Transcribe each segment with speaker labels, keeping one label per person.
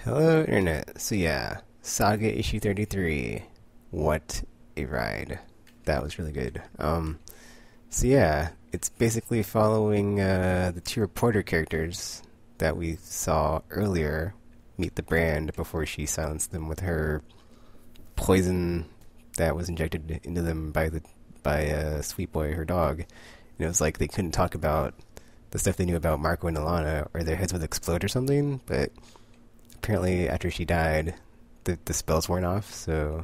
Speaker 1: Hello, Internet. So yeah, Saga issue 33. What a ride. That was really good. So yeah, it's basically following the two reporter characters that we saw earlier meet the brand before she silenced them with her poison that was injected into them by Sweet Boy, her dog. And it was like they couldn't talk about the stuff they knew about Marco and Alana, or their heads would explode or something. But apparently, after she died, the spells weren't off. So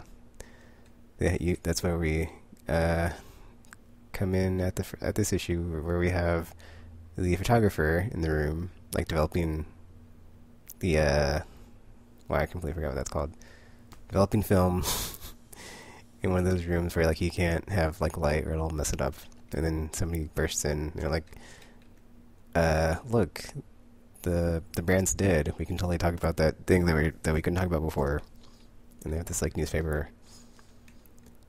Speaker 1: yeah, that's where we uh, come in at this issue where we have the photographer in the room, like developing the I completely forgot what that's called. Developing film in one of those rooms where like you can't have like light or it'll mess it up. And then somebody bursts in and they're like, look, the brand's dead. We can totally talk about that thing that we couldn't talk about before." And they have this like newspaper.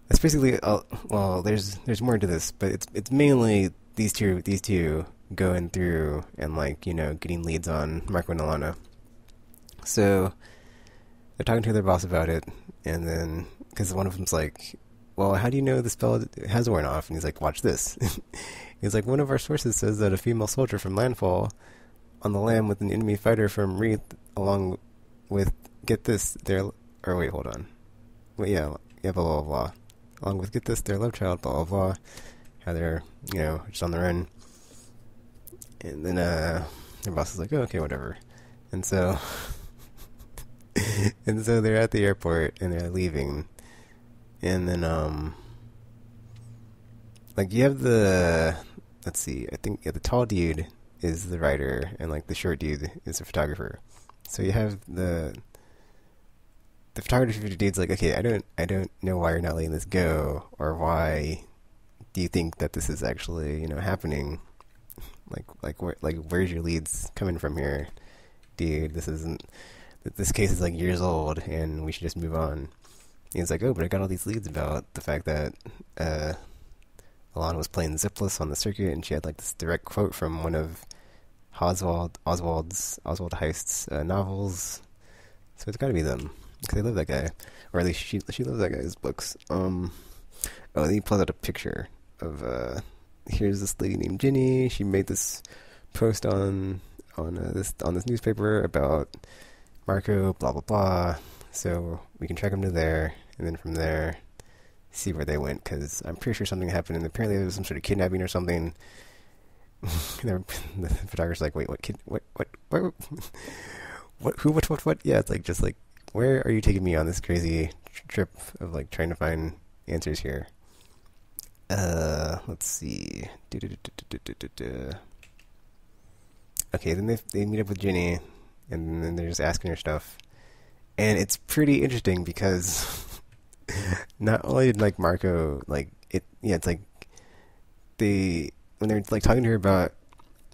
Speaker 1: That's basically well. There's more to this, but it's mainly these two going through and like getting leads on Marco and Alana. So they're talking to their boss about it, and then because one of them's like, "Well, how do you know the spell has worn off?" And he's like, "Watch this." He's like, "One of our sources says that a female soldier from Landfall on the lam with an enemy fighter from Wreath, along with, get this, their, or wait, hold on. Well, yeah, blah, blah, blah. Along with, get this, their love child, blah, blah, blah. How they're, just on the run." And then, their boss is like, "Oh, okay, whatever." And so, and so they're at the airport and they're leaving. And then, like, you have let's see, I think, yeah, the tall dude is the writer, and like the short dude is the photographer. So you have the photography dude's like, "Okay, I don't know why you're not letting this go, or why do you think that this is actually happening? Where's your leads coming from here, dude? This case is like years old, and we should just move on." And he's like, "Oh, but I got all these leads about the fact that Alana was playing Zipless on the circuit, and she had like this direct quote from one of Oswald Heist's novels. So it's got to be them, because they love that guy, or at least she loves that guy's books." Oh, then he pulls out a picture of here's this lady named Jenny. She made this post on this newspaper about Marco, blah blah blah. So we can track him to there, and then from there see where they went, because I'm pretty sure something happened, and apparently there was some sort of kidnapping or something. The photographer's like, "Wait, what kid? What? Who? What? Yeah, it's like, just like, where are you taking me on this crazy trip of like trying to find answers here?" Let's see. Okay, then they meet up with Jenny, and then they're just asking her stuff, and it's pretty interesting because not only did like Marco like it, yeah, it's like they when they're like talking to her about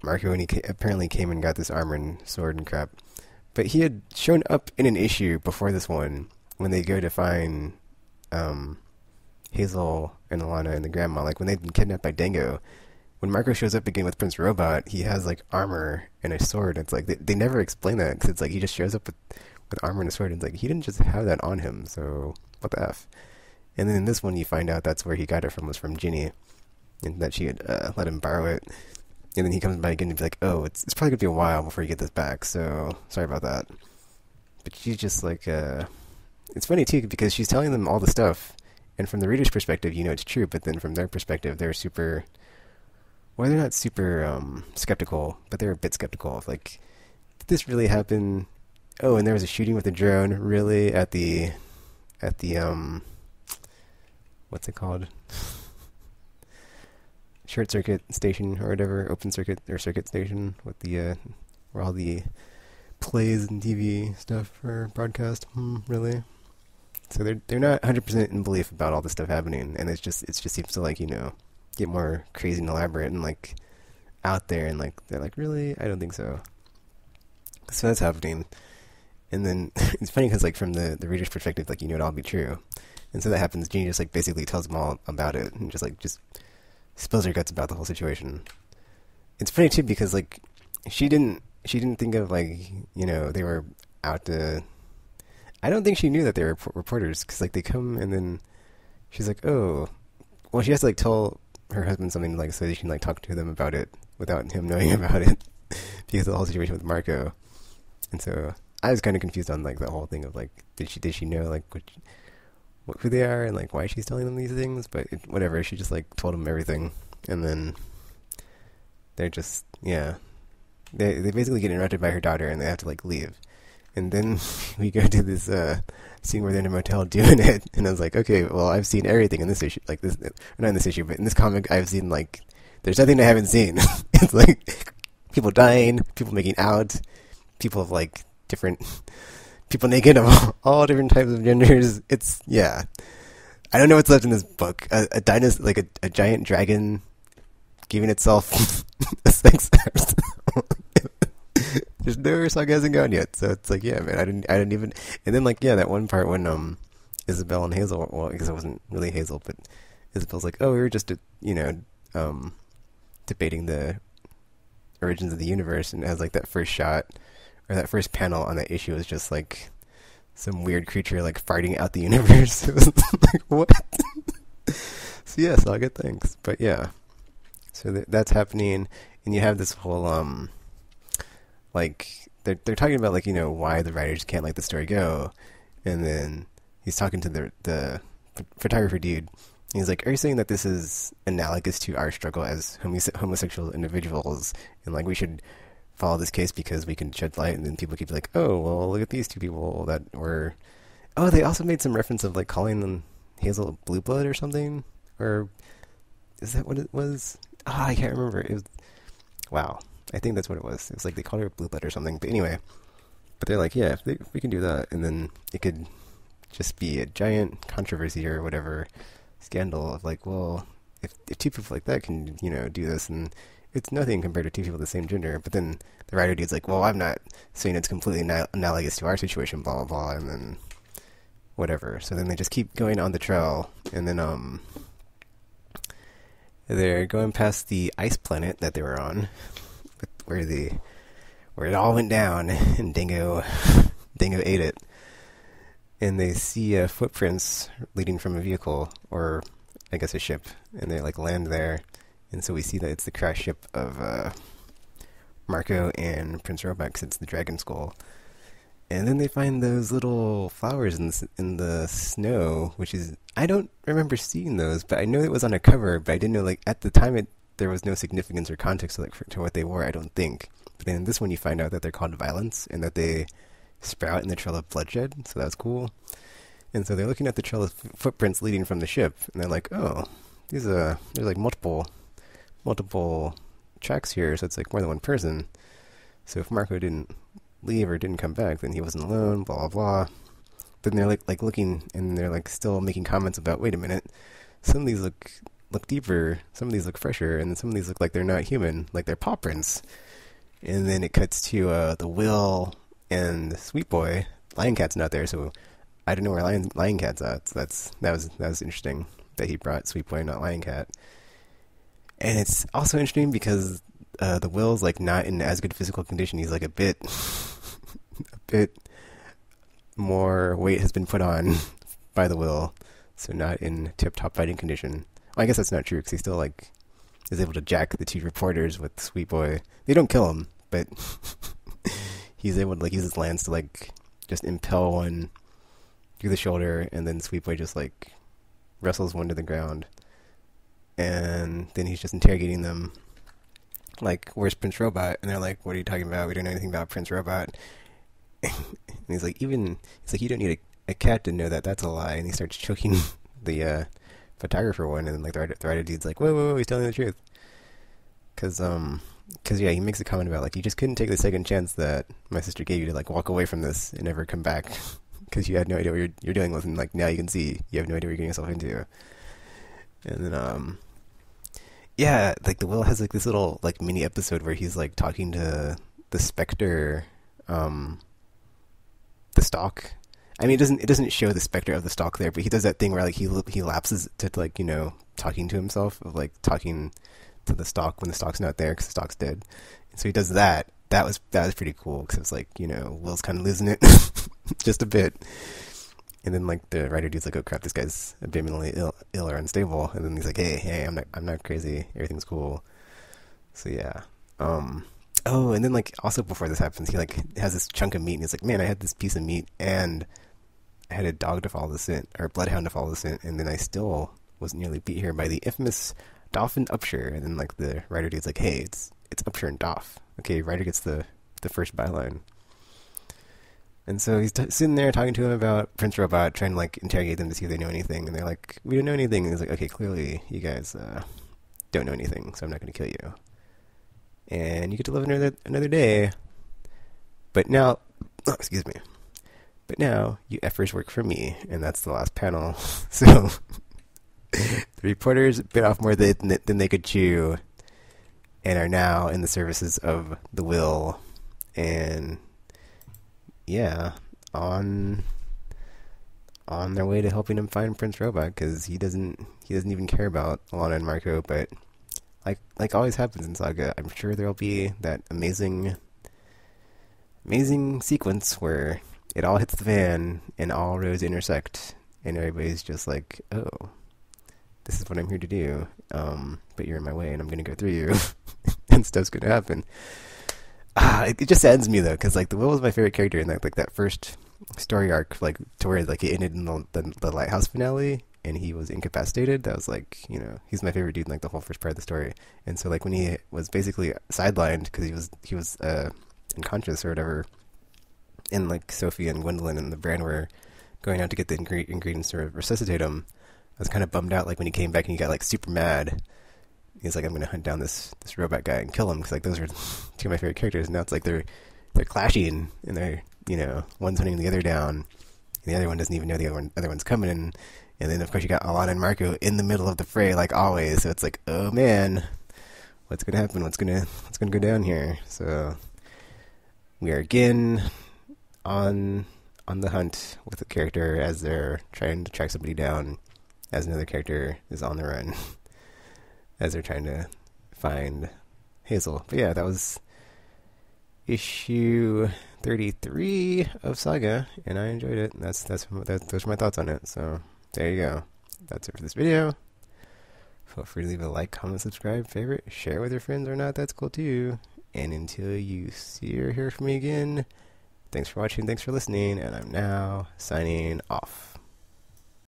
Speaker 1: Marco, and apparently came and got this armor and sword and crap, but he had shown up in an issue before this one when they go to find Hazel and Alana and the grandma, like when they've been kidnapped by Dango. When Marco shows up again with Prince Robot, he has like armor and a sword. It's like they never explain that, because it's like he just shows up with armor and a sword, and it's like he didn't just have that on him, so what the F? And then in this one, you find out that's where he got it from, was from Ginny, and that she had let him borrow it. And then he comes by again and be like, "Oh, it's probably gonna be a while before you get this back, so sorry about that." But she's just like, it's funny too, because she's telling them all the stuff, and from the reader's perspective, it's true, but then from their perspective, they're super, well, they're not super skeptical, but they're a bit skeptical of like, did this really happen? Oh, and there was a shooting with a drone, really, at the what's it called? Short circuit station or whatever, open circuit or circuit station with the where all the plays and TV stuff are broadcast. Really? So they're not 100% in belief about all this stuff happening, and it just seems to like get more crazy and elaborate and like out there, and like they're like, "Really? I don't think so." So that's happening, and then it's funny because like from the reader's perspective, like it'll all be true, and so that happens. Jeannie just like basically tells them all about it, and just spills her guts about the whole situation. It's funny too because like she didn't think of like they were out to. I don't think she knew that they were reporters because like they come and then she's like, oh, well, she has to like tell her husband something like so that she can like talk to them about it without him knowing about it because of the whole situation with Marco. And so I was kind of confused on like the whole thing of like did she know like who they are and like why she's telling them these things, but whatever, she just like told them everything, and then they're just they basically get interrupted by her daughter and they have to like leave, and then we go to this scene where they're in a motel doing it, and I was like, okay, well, I've seen everything in this issue, like this, not in this issue, but in this comic I've seen like there's nothing I haven't seen. It's like people dying, people making out, people of like different people naked of all different types of genders. It's I don't know what's left in this book. A dinosaur, like a giant dragon, giving itself a sex act. There's no Saga hasn't gone yet, so it's like man, I didn't even. And then like that one part when Isabel and Hazel, well, I guess it wasn't really Hazel, but Isabel's like, oh, we were just debating the origins of the universe, and it has like that first shot. Or that first panel on that issue was just like some weird creature like farting out the universe. It was like, what? So Saga, thanks. But so that's happening, and you have this whole like they're talking about like why the writers can't let the story go, and then he's talking to the photographer dude. And he's like, are you saying that this is analogous to our struggle as homosexual individuals, and like we should follow this case because we can shed light? And then people keep like, oh, well, look at these two people that were. Oh, they also made some reference of like calling them Hazel Blue Blood or something, or is that what it was? I can't remember. It was wow. I think that's what it was. It was like they called her Blue Blood or something. But anyway, but they're like, if we can do that, and then it could just be a giant controversy or whatever scandal of like, well, if two people like that can do this, and it's nothing compared to two people of the same gender. But then the writer dude's like, well, I'm not saying it's completely analogous to our situation, blah, blah, blah, and then whatever. So then they just keep going on the trail, and then they're going past the ice planet that they were on, where it all went down, and Dingo ate it. And they see footprints leading from a vehicle, or I guess a ship, and they like land there. And so we see that it's the crash ship of Marco and Prince Robot, because it's the Dragon Skull. And then they find those little flowers in the snow, which is, I don't remember seeing those, but I know it was on a cover, but I didn't know, like, at the time there was no significance or context to what they were, I don't think. But then in this one you find out that they're called Violence, and that they sprout in the trail of bloodshed, so that's cool. And so they're looking at the trail of footprints leading from the ship, and they're like, oh, there's like multiple tracks here, so it's like more than one person. So if Marco didn't leave or didn't come back, then he wasn't alone, blah blah blah. Then they're like looking, and they're like still making comments about, wait a minute, some of these look deeper, some of these look fresher, and then some of these look like they're not human, like they're paw prints. And then it cuts to the Will and Sweet Boy. Lion Cat's not there, so I don't know where Lion Cat's at. So that was interesting that he brought Sweet Boy, not Lion Cat. And it's also interesting because the Will's like not in as good physical condition. He's like a bit more weight has been put on by the Will, so not in tip-top fighting condition. Well, I guess that's not true because he still like is able to jack the two reporters with Sweet Boy. They don't kill him, but he's able to like use his lance to like just impel one through the shoulder, and then Sweet Boy just like wrestles one to the ground. And then he's just interrogating them, like, where's Prince Robot? And they're like, what are you talking about? We don't know anything about Prince Robot. And he's like, you don't need a cat to know that that's a lie. And he starts choking the photographer one, and like the writer dude's like, whoa, he's telling the truth. Because he makes a comment about like, you just couldn't take the second chance that my sister gave you to like walk away from this and never come back because you had no idea what you're dealing with, and like now you can see you have no idea what you're getting yourself into. And then like the Will has like this little like mini episode where he's like talking to the Spectre, the Stalk. I mean, it doesn't show the Spectre of the Stalk there, but he does that thing where like he lapses to like talking to himself, of like talking to the Stalk when the Stalk's not there because the Stalk's dead. And so he does that, that was pretty cool because it was like, Will's kind of losing it just a bit, and then like the writer dude's like, oh crap, this guy's a bit mentally ill or unstable, and then he's like, hey, I'm not crazy, everything's cool. So yeah. Oh, and then like also before this happens, he like has this chunk of meat, and he's like, man, I had this piece of meat, and I had a dog to follow the scent, or a bloodhound to follow the scent, and then I still was nearly beat here by the infamous Dolphin Upshur. And then like the writer dude's like, hey, it's Upshur and Doff. Okay, writer gets the first byline. And so he's sitting there talking to him about Prince Robot, trying to like interrogate them to see if they know anything. And they're like, we don't know anything. And he's like, okay, clearly you guys don't know anything, so I'm not going to kill you. And you get to live another day. But now, excuse me. But now you effers work for me, and that's the last panel. So the reporters bit off more than they could chew, and are now in the services of the Will, and yeah, on their way to helping him find Prince Robot, because he doesn't even care about Alana and Marco. But like always happens in Saga, I'm sure there'll be that amazing sequence where it all hits the fan and all roads intersect, and everybody's just like, oh, this is what I'm here to do, but you're in my way and I'm going to go through you, and stuff's going to happen. It just saddens me though, because like the Will was my favorite character in that first story arc, like to where like it ended in the lighthouse finale, and he was incapacitated. That was like, he's my favorite dude in like the whole first part of the story. And so like when he was basically sidelined because he was unconscious or whatever, and like Sophie and Gwendolyn and the Brand were going out to get the ingredients to resuscitate him, I was kind of bummed out like when he came back and he got like super mad. He's like, I'm going to hunt down this robot guy and kill him, because like those are two of my favorite characters. And now it's like they're clashing, and they're, one's hunting the other down, and the other one doesn't even know the other one's coming in. And then of course you got Alana and Marco in the middle of the fray like always. So it's like, oh man, what's going to happen? What's going to go down here? So we are again on the hunt with a character as they're trying to track somebody down, as another character is on the run as they're trying to find Hazel. But yeah, that was issue 33 of Saga, and I enjoyed it. Those are my thoughts on it. So there you go. That's it for this video. Feel free to leave a like, comment, subscribe, favorite, share with your friends or not. That's cool too. And until you see or hear from me again, thanks for watching, thanks for listening, and I'm now signing off.